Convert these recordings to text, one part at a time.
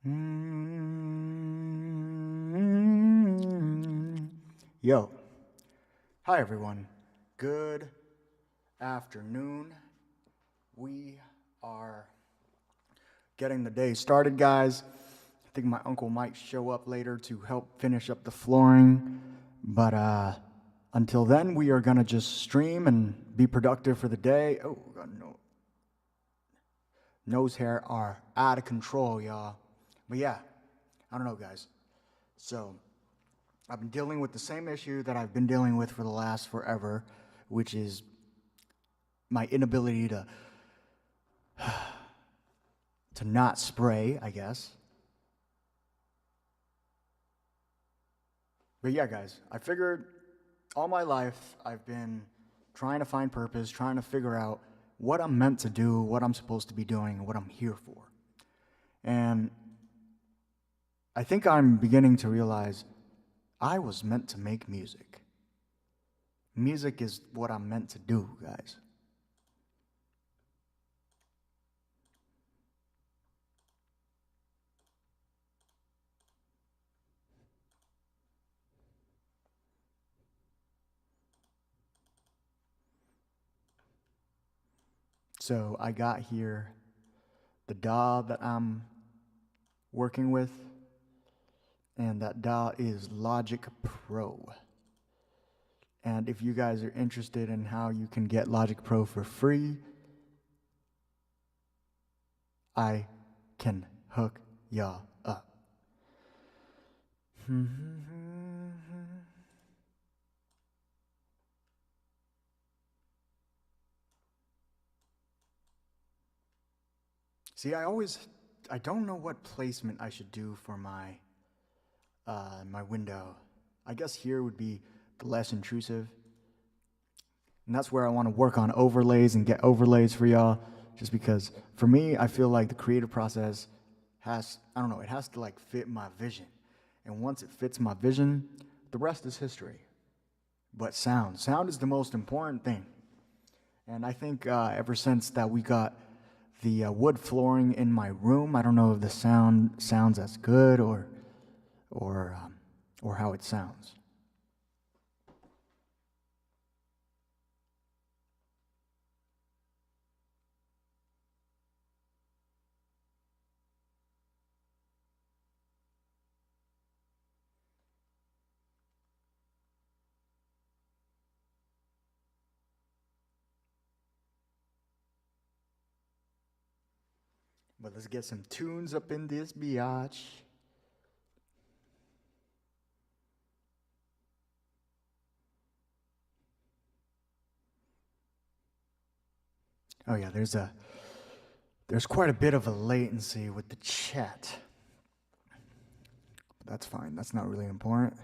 Mm. Yo, hi everyone. Good afternoon. We are getting the day started, guys. I think my uncle might show up later to help finish up the flooring, but until then, we are gonna just stream and be productive for the day. Oh, God, no. Nose hair are out of control, y'all. But yeah, I don't know, guys. So I've been dealing with the same issue that I've been dealing with for the last forever, which is my inability to not spray, I guess. But yeah, guys, I figured all my life I've been trying to find purpose, trying to figure out what I'm meant to do, what I'm supposed to be doing, what I'm here for. And I think I'm beginning to realize I was meant to make music. Music is what I'm meant to do, guys. So I got here the DAW that I'm working with, and that DAW is Logic Pro. And if you guys are interested in how you can get Logic Pro for free, I can hook y'all up. See, I don't know what placement I should do for my window. I guess here would be the less intrusive. And that's where I want to work on overlays and get overlays for y'all. Just because for me, I feel like the creative process I don't know, it has to like fit my vision. And once it fits my vision, the rest is history. But sound is the most important thing. And I think ever since that we got the wood flooring in my room, I don't know if the sound sounds as good or um, or how it sounds. But let's get some tunes up in this biatch. Oh yeah, there's quite a bit of a latency with the chat. But that's fine. That's not really important.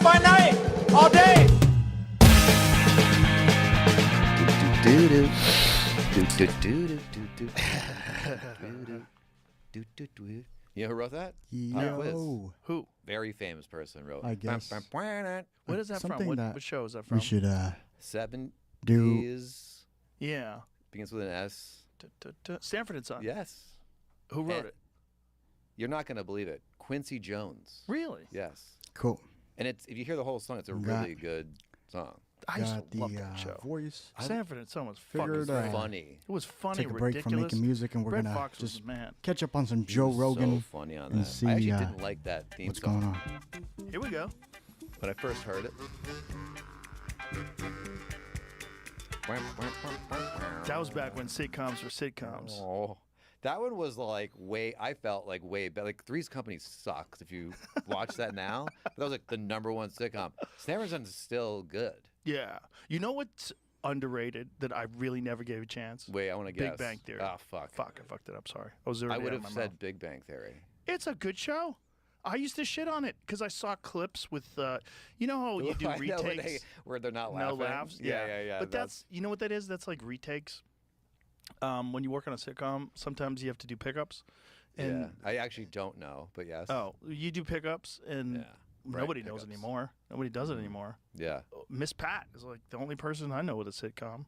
That's my night, all day. You know who wrote that? Yo. Who? Very famous person wrote. I guess. What is that Something from? that What show is that from? We should 70s. Yeah. Begins with an S. Stanford and Son. Yes. Who wrote And it? You're not going to believe it. Quincy Jones. Really? Yes. cool. And it's if you hear the whole song, it's a Got- really good song. I used Got to the love that show. voice. Stanford and Son was figured, fucking great. Funny. It was funny, Take a break ridiculous. from making music, and we're Brett gonna Fox was just the man. catch up on some He Joe was Rogan. So funny on and that. see, I actually didn't like that theme What's song going on? Here we go. when I first heard it. That was back when sitcoms were sitcoms. Oh, that one was like way. I felt like way better. Like Three's Company sucks. If you watch that now, that was like the #1 sitcom. Stanford and Son is still good. Yeah. You know what's underrated that I really never gave a chance? Wait, I want to guess. Big Bang Theory. Oh fuck. Fuck, I fucked it up. Sorry. I was I already would out of have my said mouth. Big Bang Theory. It's a good show. I used to shit on it because I saw clips with, you know how you do I know retakes? where they're not No laughing. laughs? Yeah. But that's, you know what that is? That's like retakes. When you work on a sitcom, sometimes you have to do pickups. And yeah. I actually don't know, but yes. Oh, you do pickups, and Yeah. Right, nobody knows pickups. anymore. Nobody does it anymore. Yeah. Miss Pat is like the only person I know with a sitcom.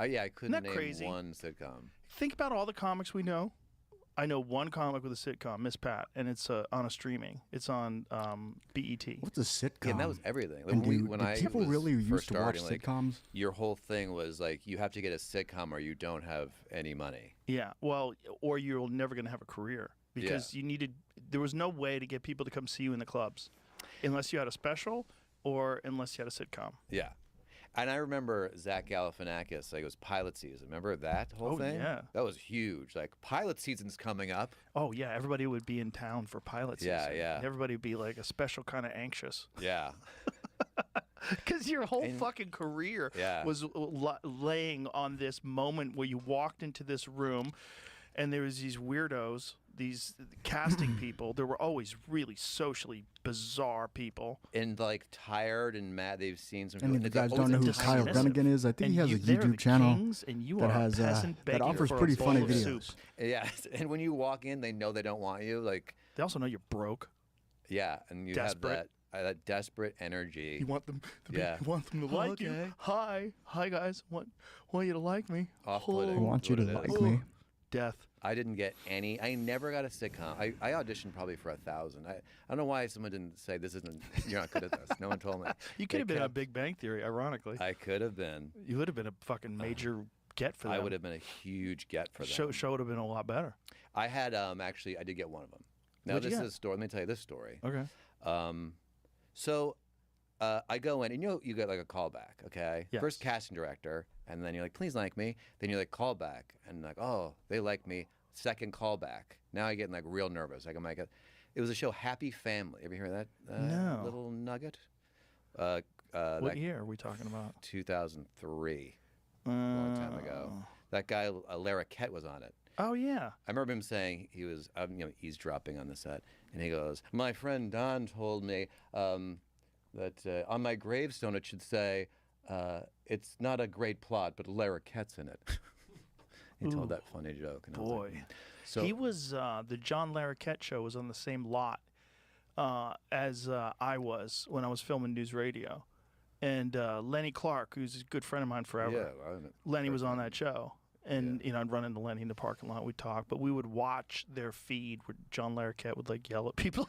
Yeah. I couldn't that name crazy? one sitcom. Think about all the comics we know. I know one comic with a sitcom, Miss Pat, and it's on a streaming. It's on BET. What's a sitcom? Yeah, and that was everything. Like, And when do I people was really used first to watch starting, like, sitcoms? your whole thing was like you have to get a sitcom or you don't have any money. Yeah, well, or you're never going to have a career because you needed. There was no way to get people to come see you in the clubs, unless you had a special or unless you had a sitcom. Yeah. And I remember Zach Galifianakis, like it was pilot season. Remember that whole Oh, thing? yeah. That was huge. Like pilot season's coming up. Oh yeah, everybody would be in town for pilot season. Yeah, yeah. Everybody would be like a special kind of anxious. Yeah. Because your whole And- fucking career Yeah. was laying on this moment where you walked into this room and there was these weirdos, these casting people. There were always really socially bizarre people. And like tired and mad. They've seen some. And if you it's like guys always don't know who a Kyle dismissive. Dunnigan is, I think he has a they're the YouTube channel kings, and you that are has a peasant that begging offers for pretty a bowl funny of videos. soup. Yeah. And when you walk in, they know they don't want you. Like, They also know you're broke. yeah. And you Desperate. have that desperate energy. You want them to be, Yeah. you want them to like you. Okay. Hi guys. Want you to like me. Off-putting. I want you to What it like is. me. Death. I didn't get any. I never got a sitcom. I auditioned probably for 1,000. I don't know why someone didn't say this isn't. You're not good at this. No one told me. You could They have been on kept- Big Bang Theory, ironically. I could have been. You would have been a fucking major get for them. I would have been a huge get for them. Show would have been a lot better. I had actually I did get one of them. Now What'd you this get? is a story. Let me tell you this story. Okay. So I go in and you get like a callback. Okay. Yes. First casting director, and then you're like, please like me. Then you're like callback, and like, oh, they like me. Second callback. Now I get like real nervous. Like I'm like, it was a show, Happy Family. Ever hear that? No. Little nugget. What that year are we talking about? 2003, a long time ago. That guy Larroquette was on it. Oh yeah. I remember him saying he was eavesdropping on the set, and he goes, "My friend Don told me that on my gravestone it should say, it's not a great plot, but Larroquette's in it." He told that funny joke. And I was like, Boy. so He was the John Larroquette show was on the same lot as I was when I was filming News Radio, and Lenny Clark, who's a good friend of mine forever. yeah, I don't- Lenny was on that show, and I'd run into Lenny in the parking lot. We'd talk, but we would watch their feed where John Larroquette would like yell at people.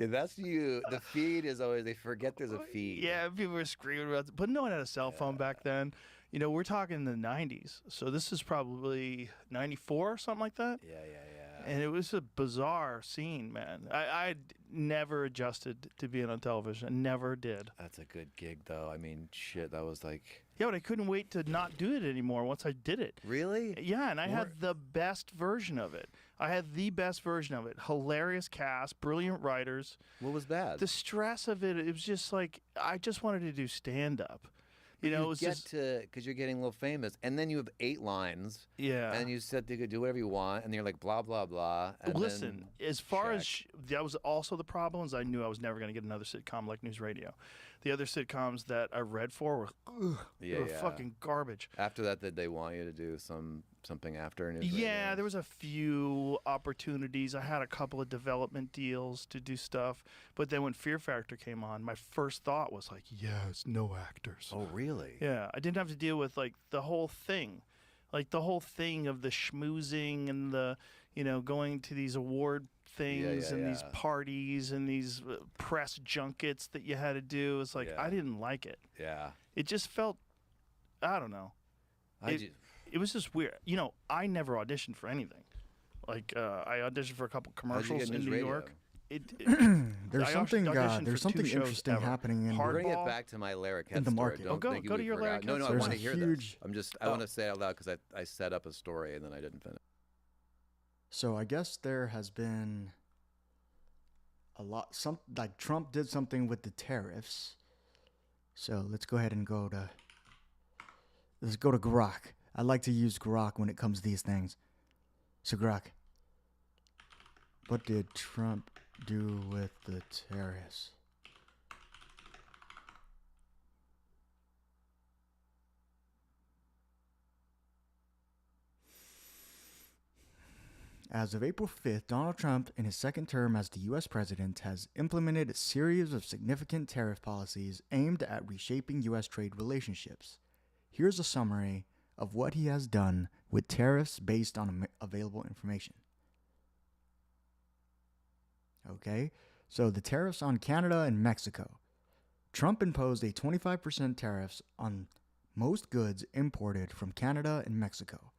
yeah, that's you. The feed is always they forget there's a feed. Yeah, people were screaming about it, but no one had a cell phone back then. You know, we're talking in the 90s, so this is probably 94 or something like that. Yeah. And it was a bizarre scene, man. I never adjusted to being on television. I never did. That's a good gig, though. I mean, shit, that was like. Yeah, but I couldn't wait to not do it anymore once I did it. Really? Yeah, and I had the best version of it. I had the best version of it. Hilarious cast, brilliant writers. What was bad? The stress of it, it was just like, I just wanted to do stand-up. You know, it you was get just to because you're getting a little famous, and then you have 8 lines, yeah. and you said you could do whatever you want, and you're like blah blah blah. And Listen, then as far as check. that was also the problem is I knew I was never going to get another sitcom like News Radio. The other sitcoms that I read for were they were fucking garbage. After that, did they want you to do something after News Yeah, Radio? there was a few opportunities. I had a couple of development deals to do stuff, but then when Fear Factor came on, my first thought was like, yes, no actors. Oh, really? Yeah, I didn't have to deal with like the whole thing. Like the whole thing of the schmoozing and the, going to these award things and these yeah. parties and these press junkets that you had to do. It's like, Yeah. I didn't like it. Yeah. It just felt, I don't know. It was just weird. I never auditioned for anything. Like, I auditioned for a couple How'd you get commercials in News New Radio? York. There's I something auditioned there's for 2 something shows interesting ever. happening in We're gonna Hardball. get back to my Larry In the story. market. Don't go think to we your Larry forgot. No, Cat I story. want to There's a hear huge- this. I want to say it out loud because I set up a story and then I didn't finish. So I guess there has been like Trump did something with the tariffs. So let's go ahead and let's go to Grok. I like to use Grok when it comes to these things. So Grok, what did Trump do with the tariffs? As of April 5th, Donald Trump, in his second term as the U.S. president, has implemented a series of significant tariff policies aimed at reshaping U.S. trade relationships. Here's a summary of what he has done with tariffs based on available information. Okay, so the tariffs on Canada and Mexico. Trump imposed a 25% tariffs on most goods imported from Canada and Mexico,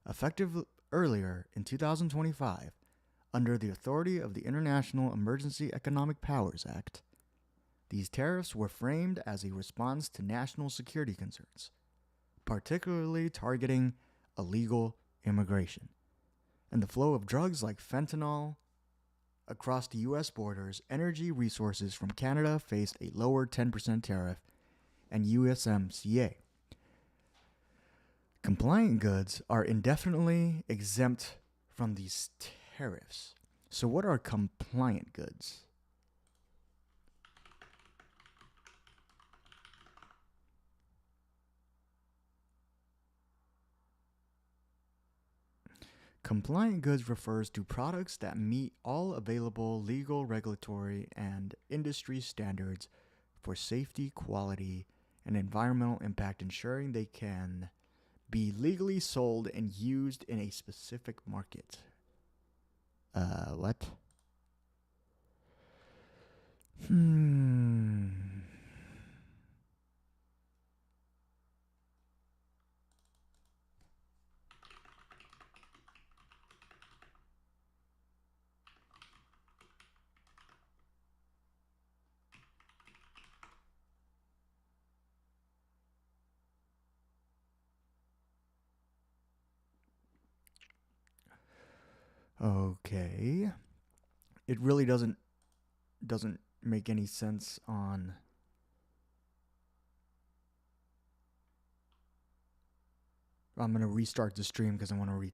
effective earlier in 2025 under the authority of the International Emergency Economic Powers Act. These tariffs were framed as a response to national security concerns, particularly targeting illegal immigration and the flow of drugs like fentanyl across the U.S. borders. Energy resources from Canada faced a lower 10% tariff and USMCA. Compliant goods are indefinitely exempt from these tariffs. So what are compliant goods? Compliant goods refers to products that meet all available legal, regulatory, and industry standards for safety, quality, and environmental impact, ensuring they can be legally sold and used in a specific market. What? Okay. It really doesn't make any sense on I'm going to restart the stream because I want to read